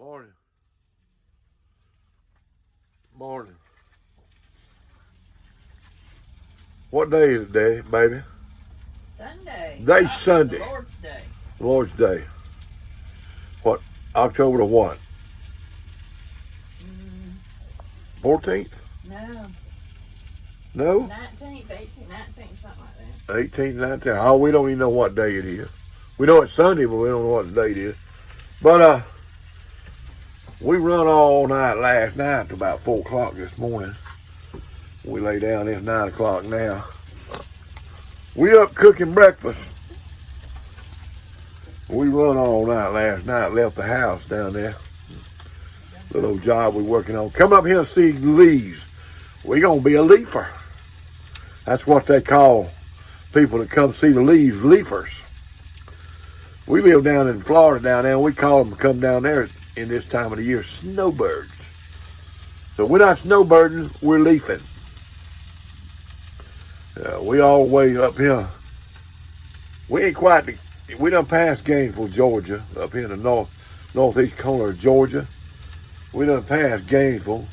Morning. Morning. What day is it, Daddy, baby? Sunday. Today's Sunday. The Lord's Day. Lord's Day. What? October the what? 14th? No. No? 19th, 18th, 19th, something like that. 18th, 19th. Oh, we don't even know what day it is. We know it's Sunday, but we don't know what day it is. But we run all night last night to about 4 o'clock this morning. We lay down, it's 9 o'clock now. We up cooking breakfast. We run all night last night, left the house down there. Little job we working on. Come up here and see the leaves. We gonna be a leafer. That's what they call people that come see the leaves, leafers. We live down in Florida down there, and we call them to come down there in this time of the year, snowbirds. So we're not snowbirding, we're leafing. We all the way up here. We ain't quite, we done passed Gainesville, Georgia, up here in the northeast corner of Georgia. We done passed Gainesville.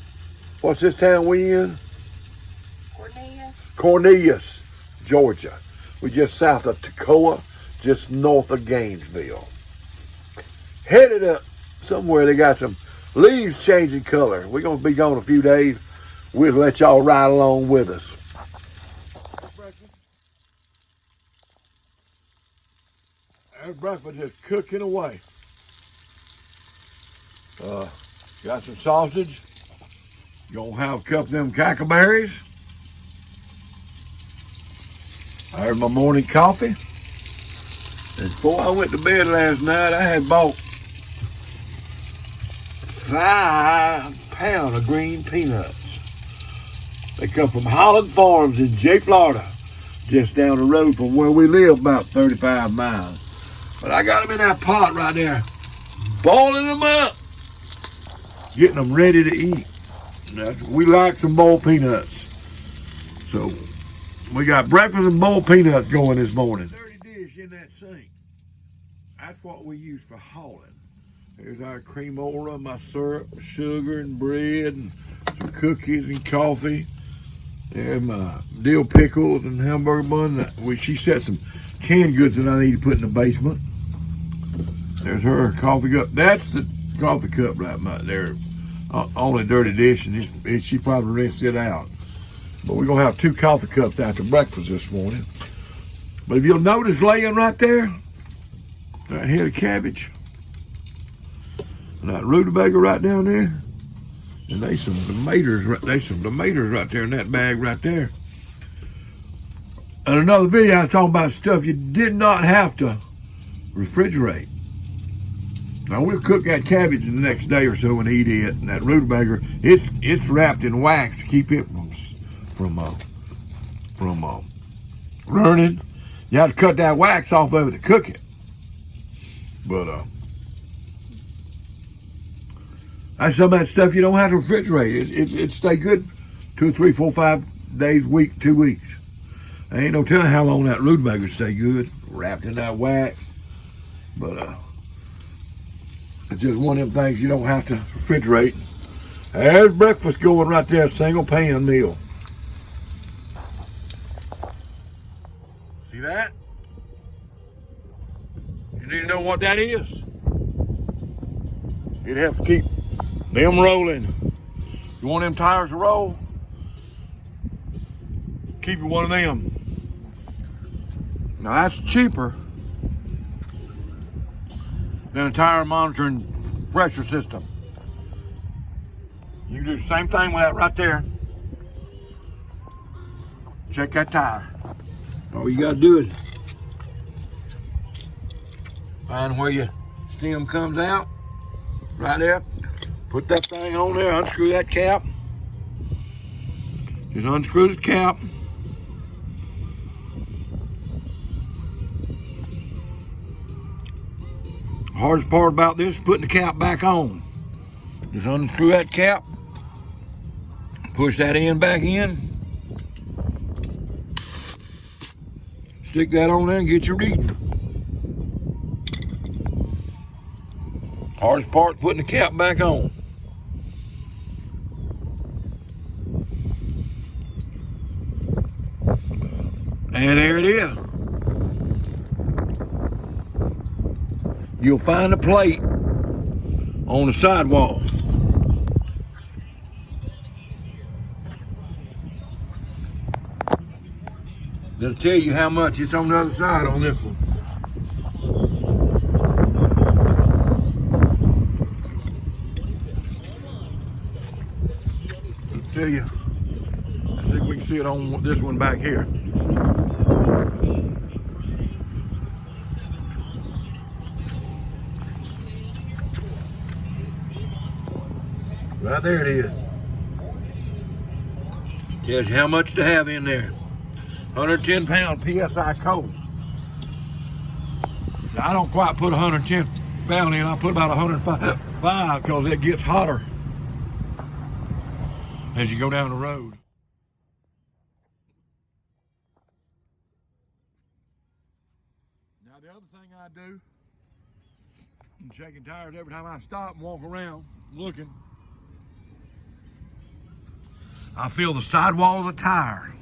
What's this town we in? Cornelius, Georgia. We just south of Toccoa, just north of Gainesville. Headed up somewhere, they got some leaves changing color. We're going to be gone a few days. We'll let y'all ride along with us. Our breakfast is cooking away. Got some sausage. Gonna have a couple of them cackleberries. I had my morning coffee. And before I went to bed last night, I had bought 5 pounds of green peanuts. They come from Holland Farms in Jay, Florida, just down the road from where we live, about 35 miles. But I got them in that pot right there, boiling them up, getting them ready to eat. We like some boiled peanuts. So we got breakfast and boiled peanuts going this morning. Dirty dish in that sink. That's what we use for hauling. There's our creamola, my syrup, sugar, and bread, and some cookies and coffee. There's my dill pickles and hamburger bun. She set some canned goods that I need to put in the basement. There's her coffee cup. That's the coffee cup right there. Only dirty dish, and she probably rinsed it out. But we're gonna have 2 coffee cups after breakfast this morning. But if you'll notice, laying right there, that head of cabbage, and that rutabaga right down there, and there's some tomatoes right there in that bag right there. And another video I was talking about stuff you did not have to refrigerate. Now we'll cook that cabbage the next day or so and eat it. And that rutabaga, it's wrapped in wax to keep it from burning. You have to cut that wax off of it to cook it. But that's some of that stuff you don't have to refrigerate. It stay good 2, 3, 4, 5 days, week, 2 weeks. I ain't no telling how long that rutabaga stay good, wrapped in that wax. But it's just one of them things you don't have to refrigerate. There's breakfast going right there, single pan meal. See that? You need to know what that is. You'd have to keep them rolling. You want them tires to roll? Keep you one of them. Now that's cheaper than a tire monitoring pressure system. You can do the same thing with that right there. Check that tire. All you gotta do is find where your stem comes out, right there. Put that thing on there, unscrew that cap. Just unscrew the cap. Hardest part about this is putting the cap back on. Just unscrew that cap, push that end back in, stick that on there and get your reading. Hardest part, putting the cap back on. And there it is. You'll find a plate on the sidewall. They'll tell you how much it's on the other side on this one. I'll tell you. Let's see if we can see it on this one back here. Right there it is. Tells you how much to have in there. 110 pound PSI cold. Now, I don't quite put 110 pound in. I put about 105 because it gets hotter as you go down the road. Now the other thing I do, I'm checking tires every time I stop and walk around looking. I feel the sidewall of the tire.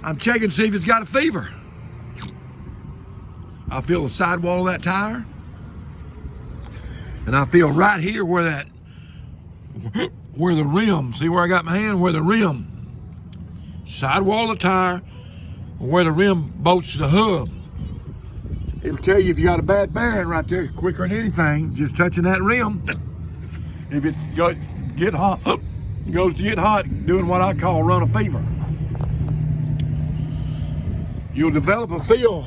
I'm checking to see if it's got a fever. I feel the sidewall of that tire. And I feel right here where the rim, see where I got my hand, where the rim, sidewall of the tire, where the rim bolts to the hub. It'll tell you if you got a bad bearing right there quicker than anything, just touching that rim. If it goes to get hot, doing what I call run a fever. You'll develop a feel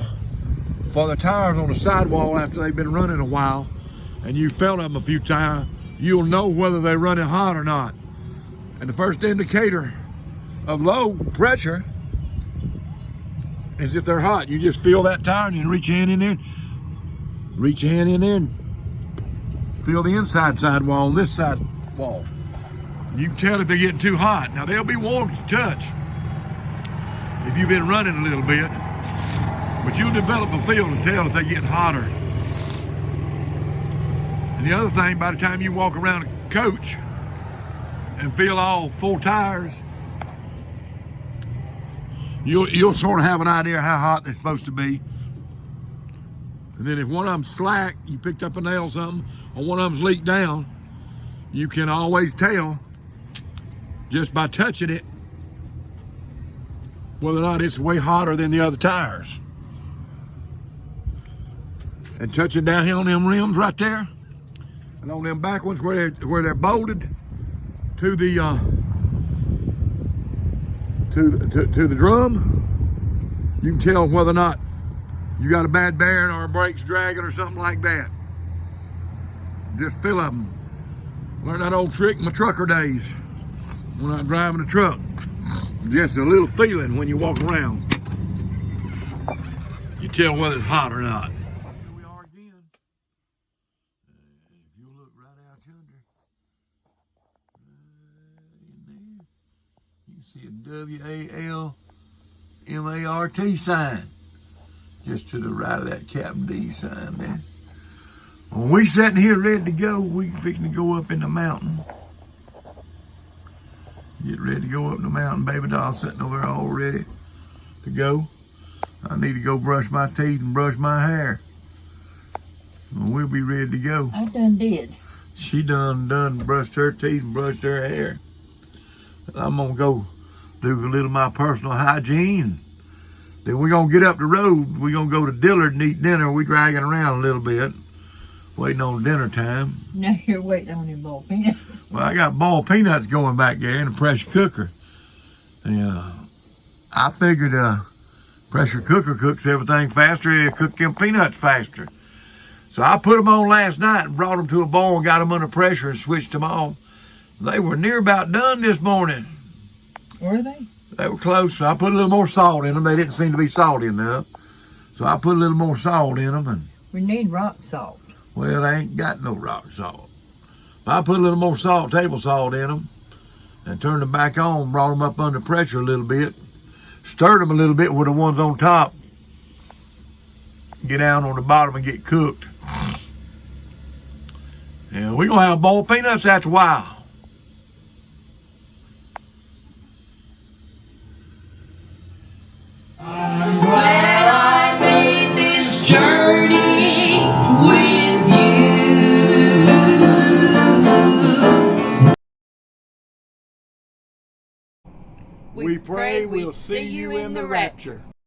for the tires on the sidewall after they've been running a while, and you felt them a few times. You'll know whether they're running hot or not. And the first indicator of low pressure is if they're hot. You just feel that tire and you reach your hand in there, and feel the inside sidewall on this side wall. You can tell if they're getting too hot. Now they'll be warm to touch if you've been running a little bit, but you'll develop a feel to tell if they're getting hotter. And the other thing, by the time you walk around a coach and feel all full tires, you'll sort of have an idea how hot they're supposed to be. And then if one of them's slack, you picked up a nail or something, or one of them's leaked down, you can always tell just by touching it whether or not it's way hotter than the other tires. And touching down here on them rims right there, and on them back ones where they're bolted to the to the drum, you can tell whether or not you got a bad bearing or a brake's dragging or something like that. Just feel them. Learned that old trick in my trucker days when I was driving a truck. Just a little feeling when you walk around. You tell whether it's hot or not. Here we are again. If you look right out yonder, in there, you can see a WALMART sign just to the right of that Captain D sign there. When we sitting here ready to go, we fixing to go up in the mountain. Get ready to go up the mountain. Baby doll sitting over there all ready to go. I need to go brush my teeth and brush my hair. And we'll be ready to go. I done did. She done brushed her teeth and brushed her hair. I'm gonna go do a little of my personal hygiene. Then we're gonna get up the road. We're gonna go to Dillard and eat dinner. We're dragging around a little bit, waiting on dinner time. Now you're waiting on them boiled peanuts. Well, I got boiled peanuts going back there in the pressure cooker. And I figured pressure cooker cooks everything faster. It cook them peanuts faster. So I put them on last night and brought them to a boil and got them under pressure and switched them off. They were near about done this morning. Were they? They were close. So I put a little more salt in them. They didn't seem to be salty enough. So I put a little more salt in them. And We need rock salt. well, they ain't got no rock salt. I put a little more salt, table salt in them, and turned them back on, brought them up under pressure a little bit, stirred them a little bit where the ones on top get down on the bottom and get cooked. And we're gonna have boiled peanuts after a while. I'm glad I made this journey with you. We pray we'll see you in the rapture.